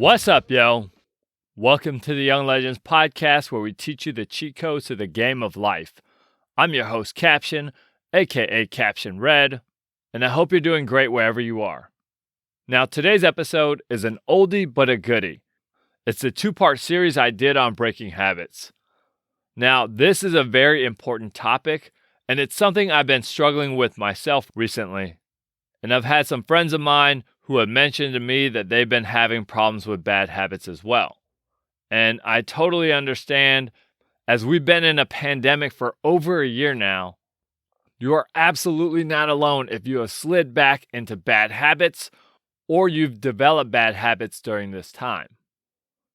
What's up, yo? Welcome to the Young Legends podcast, where we teach you the cheat codes to the game of life. I'm your host, Caption, aka Caption Red, and I hope you're doing great wherever you are. Now, today's episode is an oldie but a goodie. It's a two-part series I did on breaking habits. Now, this is a very important topic, and it's something I've been struggling with myself recently. And I've had some friends of mine who have mentioned to me that they've been having problems with bad habits as well. And I totally understand, as we've been in a pandemic for over a year now. You are absolutely not alone if you have slid back into bad habits or you've developed bad habits during this time.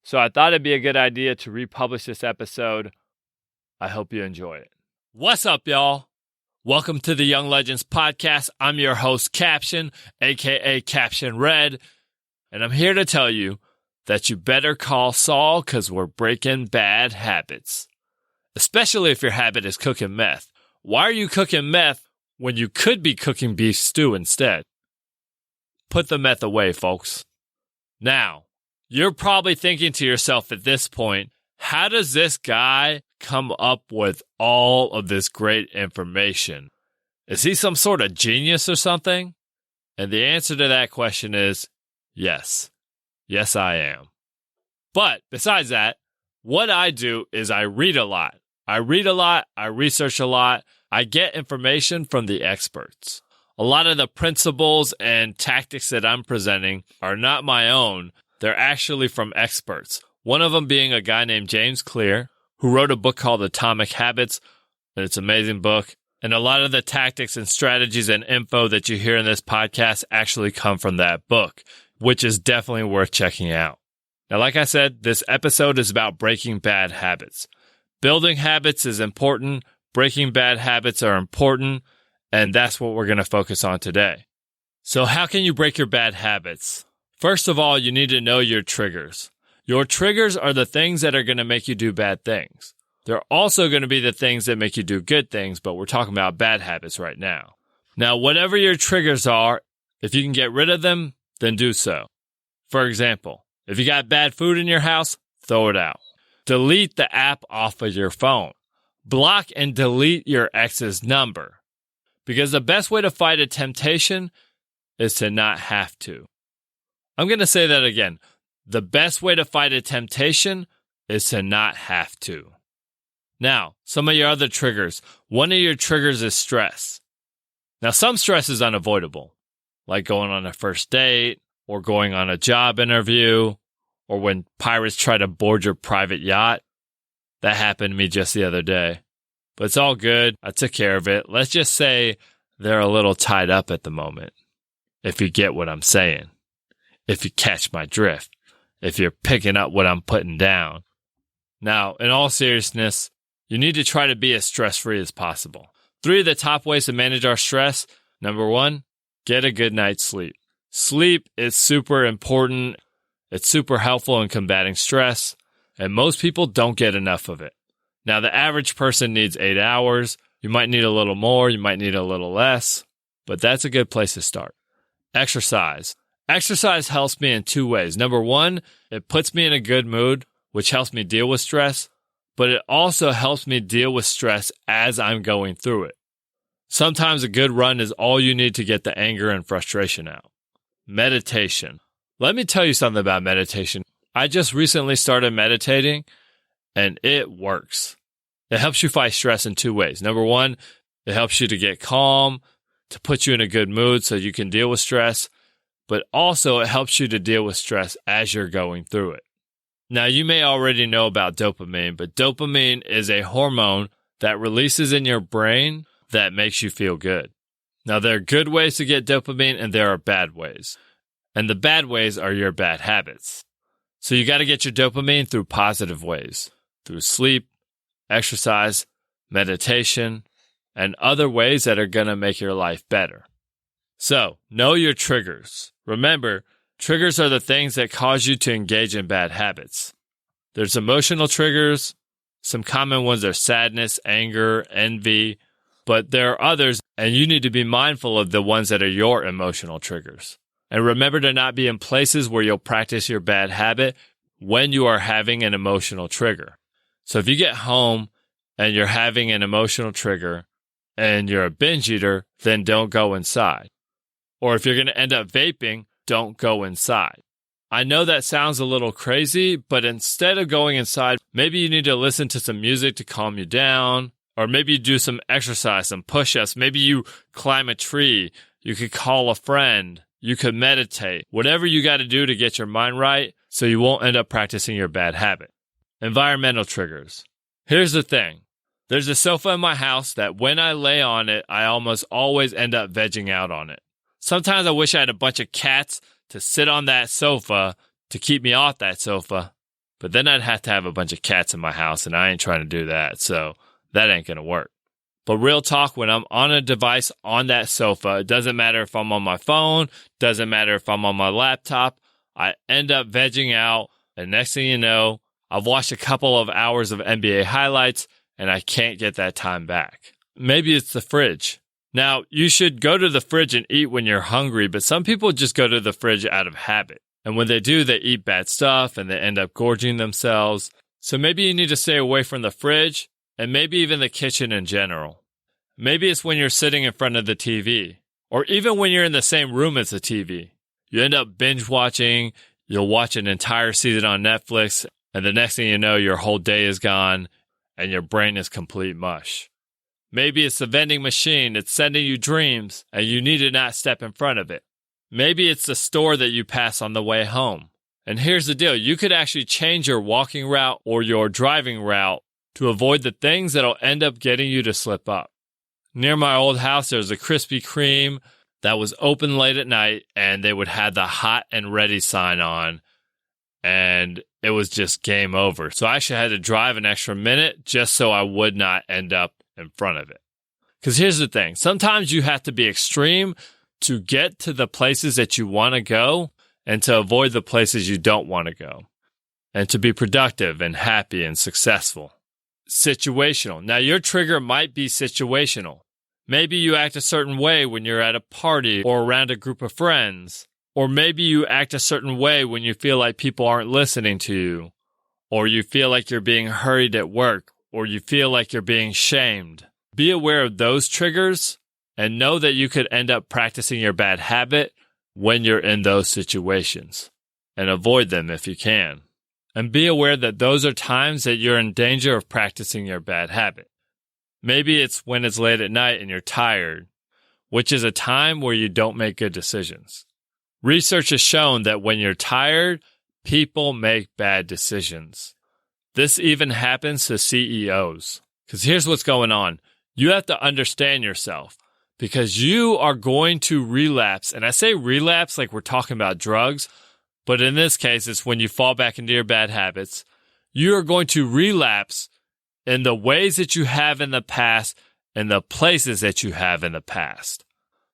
So I thought it'd be a good idea to republish this episode. I hope you enjoy it. What's up, y'all? Welcome to the Young Legends podcast. I'm your host, Caption, aka Caption Red, and I'm here to tell you that you better call Saul because we're breaking bad habits. Especially if your habit is cooking meth. Why are you cooking meth when you could be cooking beef stew instead? Put the meth away, folks. Now, you're probably thinking to yourself at this point, how does this guy come up with all of this great information? Is he some sort of genius or something? And the answer to that question is yes. Yes, I am. But besides that, what I do is I read a lot. I research a lot. I get information from the experts. A lot of the principles and tactics that I'm presenting are not my own. They're actually from experts. One of them being a guy named James Clear, who wrote a book called Atomic Habits. It's an amazing book. And a lot of the tactics and strategies and info that you hear in this podcast actually come from that book, which is definitely worth checking out. Now, like I said, this episode is about breaking bad habits. Building habits is important. Breaking bad habits are important. And that's what we're going to focus on today. So how can you break your bad habits? First of all, you need to know your triggers. Your triggers are the things that are going to make you do bad things. They're also going to be the things that make you do good things, but we're talking about bad habits right now. Now, whatever your triggers are, if you can get rid of them, then do so. For example, if you got bad food in your house, throw it out. Delete the app off of your phone. Block and delete your ex's number. Because the best way to fight a temptation is to not have to. I'm going to say that again. The best way to fight a temptation is to not have to. Now, some of your other triggers. One of your triggers is stress. Now, some stress is unavoidable, like going on a first date, or going on a job interview, or when pirates try to board your private yacht. That happened to me just the other day. But it's all good. I took care of it. Let's just say they're a little tied up at the moment, if you get what I'm saying. If you catch my drift. If you're picking up what I'm putting down. Now, in all seriousness, you need to try to be as stress-free as possible. 3 of the top ways to manage our stress. Number 1, get a good night's sleep. Sleep is super important. It's super helpful in combating stress, and most people don't get enough of it. Now, the average person needs 8 hours. You might need a little more. You might need a little less, but that's a good place to start. Exercise. Exercise helps me in 2 ways. Number 1, it puts me in a good mood, which helps me deal with stress, but it also helps me deal with stress as I'm going through it. Sometimes a good run is all you need to get the anger and frustration out. Meditation. Let me tell you something about meditation. I just recently started meditating, and it works. It helps you fight stress in 2 ways. Number 1, it helps you to get calm, to put you in a good mood so you can deal with stress. But also it helps you to deal with stress as you're going through it. Now, you may already know about dopamine, but dopamine is a hormone that releases in your brain that makes you feel good. Now, there are good ways to get dopamine and there are bad ways. And the bad ways are your bad habits. So you got to get your dopamine through positive ways, through sleep, exercise, meditation, and other ways that are going to make your life better. So, know your triggers. Remember, triggers are the things that cause you to engage in bad habits. There's emotional triggers. Some common ones are sadness, anger, envy, but there are others, and you need to be mindful of the ones that are your emotional triggers. And remember to not be in places where you'll practice your bad habit when you are having an emotional trigger. So if you get home and you're having an emotional trigger and you're a binge eater, then don't go inside. Or if you're going to end up vaping, don't go inside. I know that sounds a little crazy, but instead of going inside, maybe you need to listen to some music to calm you down, or maybe you do some exercise, some push-ups. Maybe you climb a tree. You could call a friend. You could meditate. Whatever you got to do to get your mind right so you won't end up practicing your bad habit. Environmental triggers. Here's the thing. There's a sofa in my house that when I lay on it, I almost always end up vegging out on it. Sometimes I wish I had a bunch of cats to sit on that sofa to keep me off that sofa, but then I'd have to have a bunch of cats in my house, and I ain't trying to do that, so that ain't going to work. But real talk, when I'm on a device on that sofa, it doesn't matter if I'm on my phone, doesn't matter if I'm on my laptop, I end up vegging out, and next thing you know, I've watched a couple of hours of NBA highlights, and I can't get that time back. Maybe it's the fridge. Now, you should go to the fridge and eat when you're hungry, but some people just go to the fridge out of habit. And when they do, they eat bad stuff, and they end up gorging themselves. So maybe you need to stay away from the fridge, and maybe even the kitchen in general. Maybe it's when you're sitting in front of the TV, or even when you're in the same room as the TV. You end up binge watching, you'll watch an entire season on Netflix, and the next thing you know, your whole day is gone, and your brain is complete mush. Maybe it's the vending machine that's sending you dreams, and you need to not step in front of it. Maybe it's the store that you pass on the way home. And here's the deal. You could actually change your walking route or your driving route to avoid the things that'll end up getting you to slip up. Near my old house, there was a Krispy Kreme that was open late at night, and they would have the hot and ready sign on, and it was just game over. So I actually had to drive an extra minute just so I would not end up in front of it. Because here's the thing. Sometimes you have to be extreme to get to the places that you want to go and to avoid the places you don't want to go, and to be productive and happy and successful. Situational. Now, your trigger might be situational. Maybe you act a certain way when you're at a party or around a group of friends. Or maybe you act a certain way when you feel like people aren't listening to you. Or you feel like you're being hurried at work. Or you feel like you're being shamed. Be aware of those triggers and know that you could end up practicing your bad habit when you're in those situations. And avoid them if you can. And be aware that those are times that you're in danger of practicing your bad habit. Maybe it's when it's late at night and you're tired, which is a time where you don't make good decisions. Research has shown that when you're tired, people make bad decisions. This even happens to CEOs. Because here's what's going on. You have to understand yourself because you are going to relapse. And I say relapse like we're talking about drugs, but in this case, it's when you fall back into your bad habits. You are going to relapse in the ways that you have in the past and the places that you have in the past.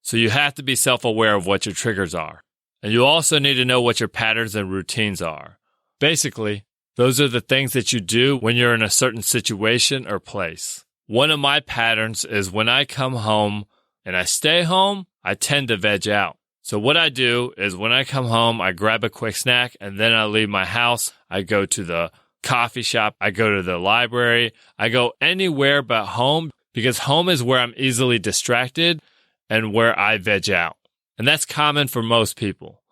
So you have to be self-aware of what your triggers are. And you also need to know what your patterns and routines are. Basically, those are the things that you do when you're in a certain situation or place. One of my patterns is when I come home and I stay home, I tend to veg out. So what I do is when I come home, I grab a quick snack and then I leave my house. I go to the coffee shop. I go to the library. I go anywhere but home because home is where I'm easily distracted and where I veg out. And that's common for most people.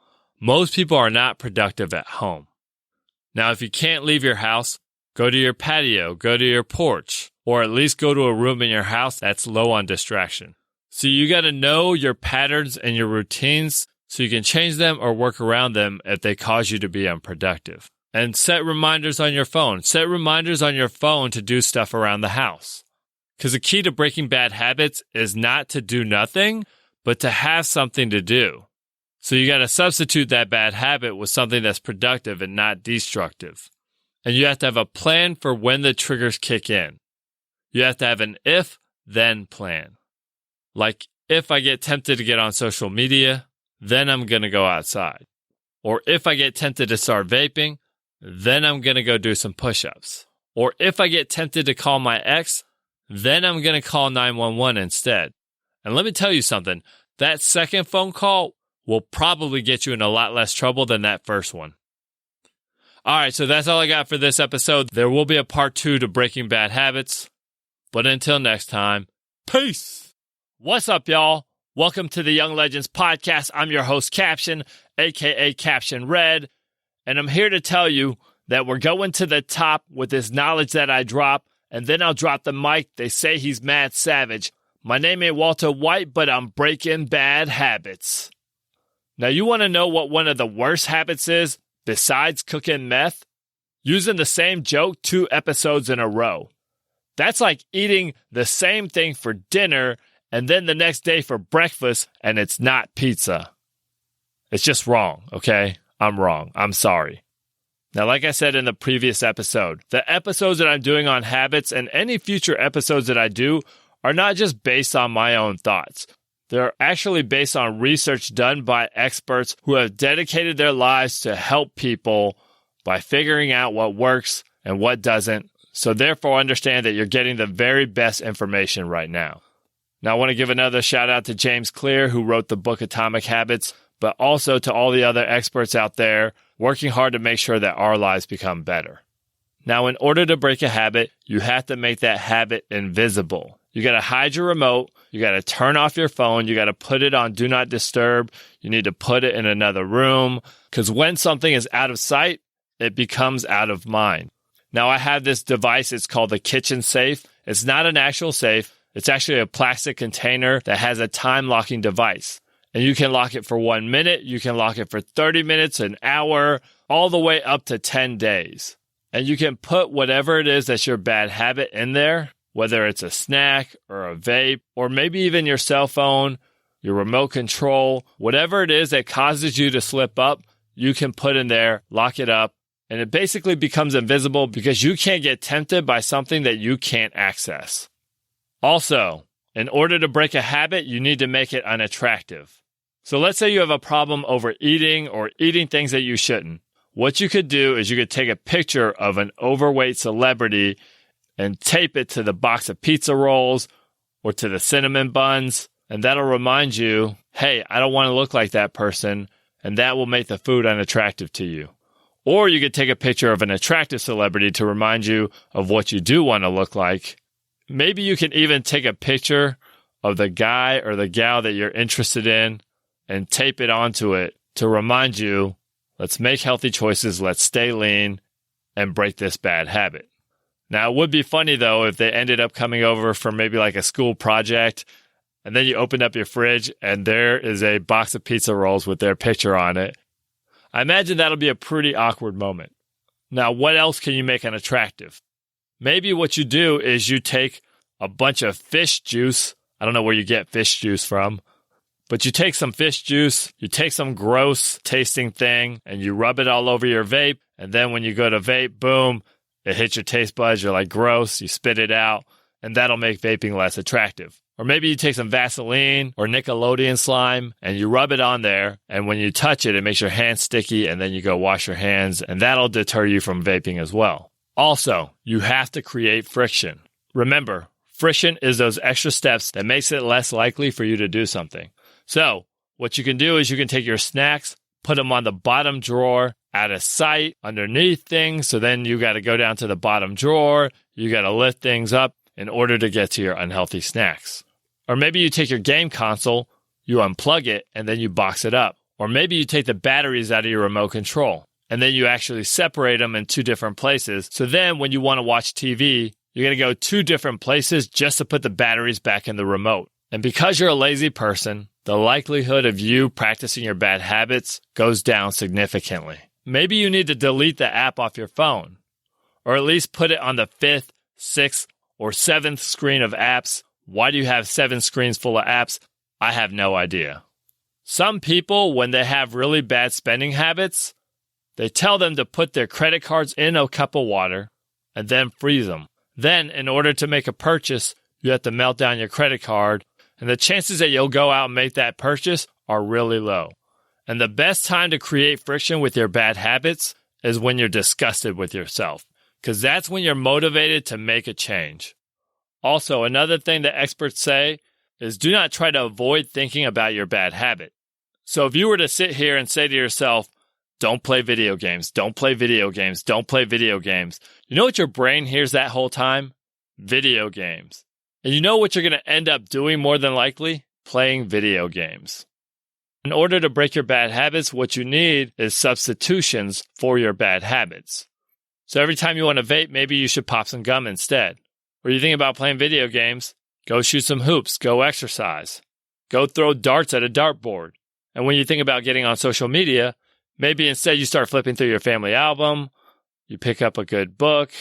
Most people are not productive at home. Now, if you can't leave your house, go to your patio, go to your porch, or at least go to a room in your house that's low on distraction. So you got to know your patterns and your routines so you can change them or work around them if they cause you to be unproductive. And set reminders on your phone. Set reminders on your phone to do stuff around the house. Because the key to breaking bad habits is not to do nothing, but to have something to do. So you got to substitute that bad habit with something that's productive and not destructive. And you have to have a plan for when the triggers kick in. You have to have an if-then plan. Like, if I get tempted to get on social media, then I'm going to go outside. Or if I get tempted to start vaping, then I'm going to go do some push-ups. Or if I get tempted to call my ex, then I'm going to call 911 instead. And let me tell you something. That second phone call will probably get you in a lot less trouble than that first one. All right, so that's all I got for this episode. There will be a part 2 to Breaking Bad Habits. But until next time, peace. What's up, y'all? Welcome to the Young Legends Podcast. I'm your host, Caption, a.k.a. Caption Red. And I'm here to tell you that we're going to the top with this knowledge that I drop. And then I'll drop the mic. They say he's mad savage. My name ain't Walter White, but I'm breaking bad habits. Now, you want to know what one of the worst habits is? Besides cooking meth, using the same joke 2 episodes in a row. That's like eating the same thing for dinner and then the next day for breakfast, and it's not pizza. It's just wrong, okay? I'm wrong. I'm sorry. Now, like I said in the previous episode, the episodes that I'm doing on habits and any future episodes that I do are not just based on my own thoughts. They're actually based on research done by experts who have dedicated their lives to help people by figuring out what works and what doesn't. So therefore, understand that you're getting the very best information right now. Now, I want to give another shout out to James Clear, who wrote the book Atomic Habits, but also to all the other experts out there working hard to make sure that our lives become better. Now, in order to break a habit, you have to make that habit invisible. You got to hide your remote. You got to turn off your phone. You got to put it on Do Not Disturb. You need to put it in another room, because when something is out of sight, it becomes out of mind. Now, I have this device. It's called the kitchen safe. It's not an actual safe. It's actually a plastic container that has a time locking device. And you can lock it for 1 minute. You can lock it for 30 minutes, an hour, all the way up to 10 days. And you can put whatever it is that's your bad habit in there, whether it's a snack or a vape, or maybe even your cell phone, your remote control, whatever it is that causes you to slip up, you can put in there, lock it up, and it basically becomes invisible because you can't get tempted by something that you can't access. Also, in order to break a habit, you need to make it unattractive. So let's say you have a problem overeating or eating things that you shouldn't. What you could do is you could take a picture of an overweight celebrity and tape it to the box of pizza rolls or to the cinnamon buns, and that'll remind you, hey, I don't want to look like that person, and that will make the food unattractive to you. Or you could take a picture of an attractive celebrity to remind you of what you do want to look like. Maybe you can even take a picture of the guy or the gal that you're interested in and tape it onto it to remind you, let's make healthy choices, let's stay lean, and break this bad habit. Now, it would be funny, though, if they ended up coming over for maybe like a school project, and then you opened up your fridge, and there is a box of pizza rolls with their picture on it. I imagine that'll be a pretty awkward moment. Now, what else can you make unattractive? Maybe what you do is you take a bunch of fish juice. I don't know where you get fish juice from, but you take some fish juice, you take some gross tasting thing, and you rub it all over your vape, and then when you go to vape, boom, it hits your taste buds, you're like, gross, you spit it out, and that'll make vaping less attractive. Or maybe you take some Vaseline or Nickelodeon slime, and you rub it on there, and when you touch it, it makes your hands sticky, and then you go wash your hands, and that'll deter you from vaping as well. Also, you have to create friction. Remember, friction is those extra steps that makes it less likely for you to do something. So, what you can do is you can take your snacks, put them on the bottom drawer, out of sight, underneath things, so then you got to go down to the bottom drawer, you got to lift things up in order to get to your unhealthy snacks. Or maybe you take your game console, you unplug it, and then you box it up. Or maybe you take the batteries out of your remote control, and then you actually separate them in 2 different places, so then when you want to watch TV, you're going to go 2 different places just to put the batteries back in the remote. And because you're a lazy person, the likelihood of you practicing your bad habits goes down significantly. Maybe you need to delete the app off your phone, or at least put it on the 5th, 6th, or 7th screen of apps. Why do you have 7 screens full of apps? I have no idea. Some people, when they have really bad spending habits, they tell them to put their credit cards in a cup of water and then freeze them. Then, in order to make a purchase, you have to melt down your credit card, and the chances that you'll go out and make that purchase are really low. And the best time to create friction with your bad habits is when you're disgusted with yourself, because that's when you're motivated to make a change. Also, another thing that experts say is do not try to avoid thinking about your bad habit. So if you were to sit here and say to yourself, don't play video games, don't play video games, don't play video games, you know what your brain hears that whole time? Video games. And you know what you're going to end up doing more than likely? Playing video games. In order to break your bad habits, what you need is substitutions for your bad habits. So every time you want to vape, maybe you should pop some gum instead. Or you think about playing video games, go shoot some hoops, go exercise, go throw darts at a dartboard. And when you think about getting on social media, maybe instead you start flipping through your family album, you pick up a good book.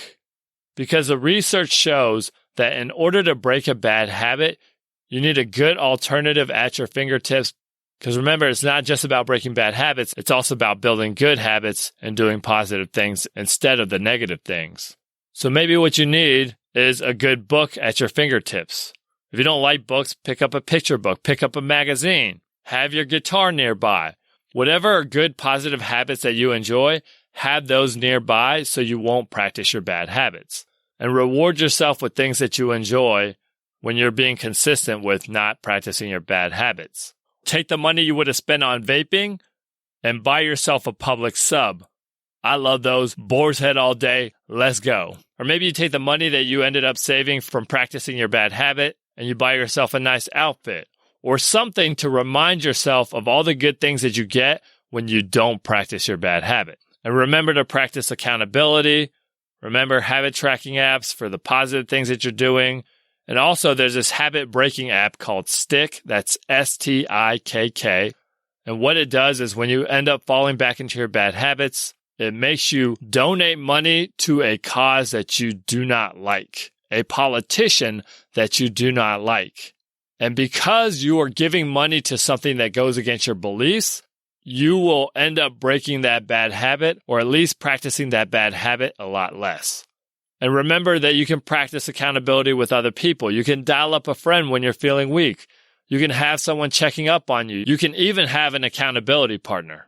Because the research shows that in order to break a bad habit, you need a good alternative at your fingertips. Because remember, it's not just about breaking bad habits, it's also about building good habits and doing positive things instead of the negative things. So maybe what you need is a good book at your fingertips. If you don't like books, pick up a picture book, pick up a magazine, have your guitar nearby. Whatever are good positive habits that you enjoy, have those nearby so you won't practice your bad habits. And reward yourself with things that you enjoy when you're being consistent with not practicing your bad habits. Take the money you would have spent on vaping and buy yourself a public sub. I love those. Boar's head all day. Let's go. Or maybe you take the money that you ended up saving from practicing your bad habit and you buy yourself a nice outfit or something to remind yourself of all the good things that you get when you don't practice your bad habit. And remember to practice accountability. Remember habit tracking apps for the positive things that you're doing. And also there's this habit breaking app called Stick. That's STIKK. And what it does is when you end up falling back into your bad habits, it makes you donate money to a cause that you do not like, a politician that you do not like. And because you are giving money to something that goes against your beliefs, you will end up breaking that bad habit or at least practicing that bad habit a lot less. And remember that you can practice accountability with other people. You can dial up a friend when you're feeling weak. You can have someone checking up on you. You can even have an accountability partner.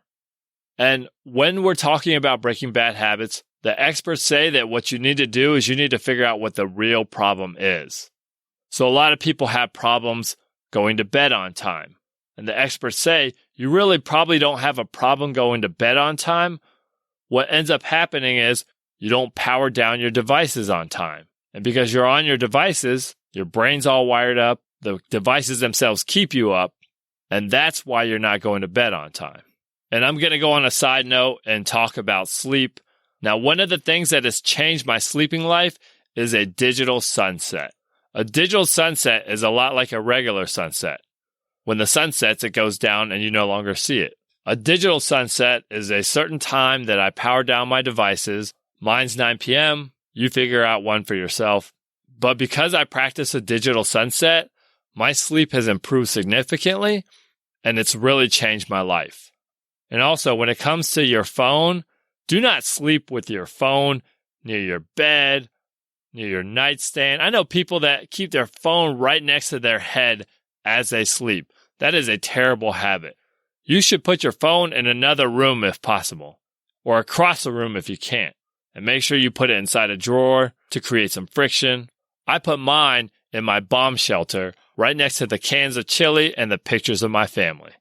And when we're talking about breaking bad habits, the experts say that what you need to do is you need to figure out what the real problem is. So a lot of people have problems going to bed on time. And the experts say you really probably don't have a problem going to bed on time. What ends up happening is you don't power down your devices on time. And because you're on your devices, your brain's all wired up. The devices themselves keep you up. And that's why you're not going to bed on time. And I'm going to go on a side note and talk about sleep. Now, one of the things that has changed my sleeping life is a digital sunset. A digital sunset is a lot like a regular sunset. When the sun sets, it goes down and you no longer see it. A digital sunset is a certain time that I power down my devices. Mine's 9 p.m. You figure out one for yourself. But because I practice a digital sunset, my sleep has improved significantly, and it's really changed my life. And also, when it comes to your phone, do not sleep with your phone near your bed, near your nightstand. I know people that keep their phone right next to their head as they sleep. That is a terrible habit. You should put your phone in another room if possible, or across the room if you can't. And make sure you put it inside a drawer to create some friction. I put mine in my bomb shelter right next to the cans of chili and the pictures of my family.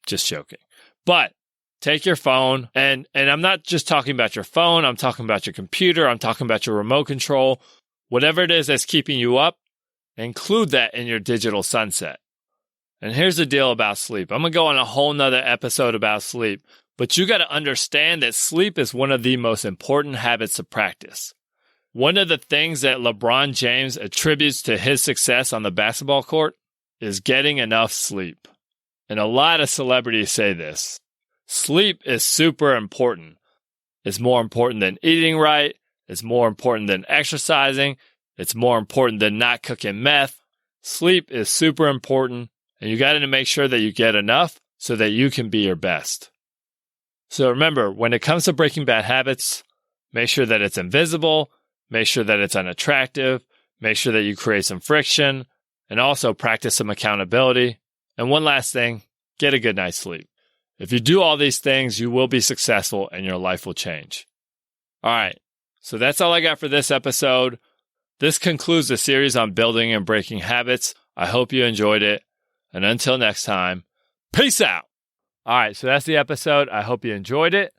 Just joking. But take your phone, and I'm not just talking about your phone. I'm talking about your computer. I'm talking about your remote control. Whatever it is that's keeping you up, include that in your digital sunset. And here's the deal about sleep. I'm going to go on a whole nother episode about sleep. But you got to understand that sleep is one of the most important habits to practice. One of the things that LeBron James attributes to his success on the basketball court is getting enough sleep. And a lot of celebrities say this. Sleep is super important. It's more important than eating right. It's more important than exercising. It's more important than not cooking meth. Sleep is super important, and you got to make sure that you get enough so that you can be your best. So remember, when it comes to breaking bad habits, make sure that it's invisible, make sure that it's unattractive, make sure that you create some friction, and also practice some accountability. And one last thing, get a good night's sleep. If you do all these things, you will be successful and your life will change. All right, so that's all I got for this episode. This concludes the series on building and breaking habits. I hope you enjoyed it. And until next time, Peace out. All right, so that's the episode. I hope you enjoyed it.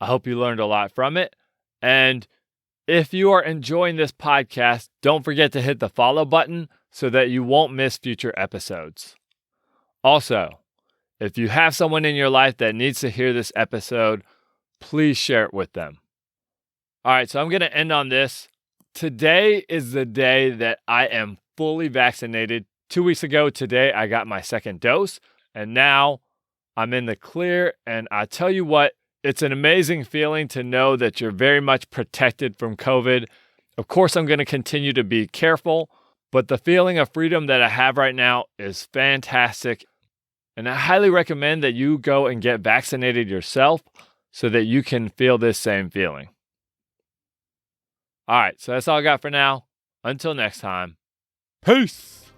I hope you learned a lot from it. And if you are enjoying this podcast, don't forget to hit the follow button so that you won't miss future episodes. Also, if you have someone in your life that needs to hear this episode, please share it with them. All right, so I'm going to end on this. Today is the day that I am fully vaccinated. 2 weeks ago today, I got my second dose, and now I'm in the clear. And I tell you what, it's an amazing feeling to know that you're very much protected from COVID. Of course, I'm going to continue to be careful, but the feeling of freedom that I have right now is fantastic. And I highly recommend that you go and get vaccinated yourself so that you can feel this same feeling. All right, so that's all I got for now. Until next time, peace.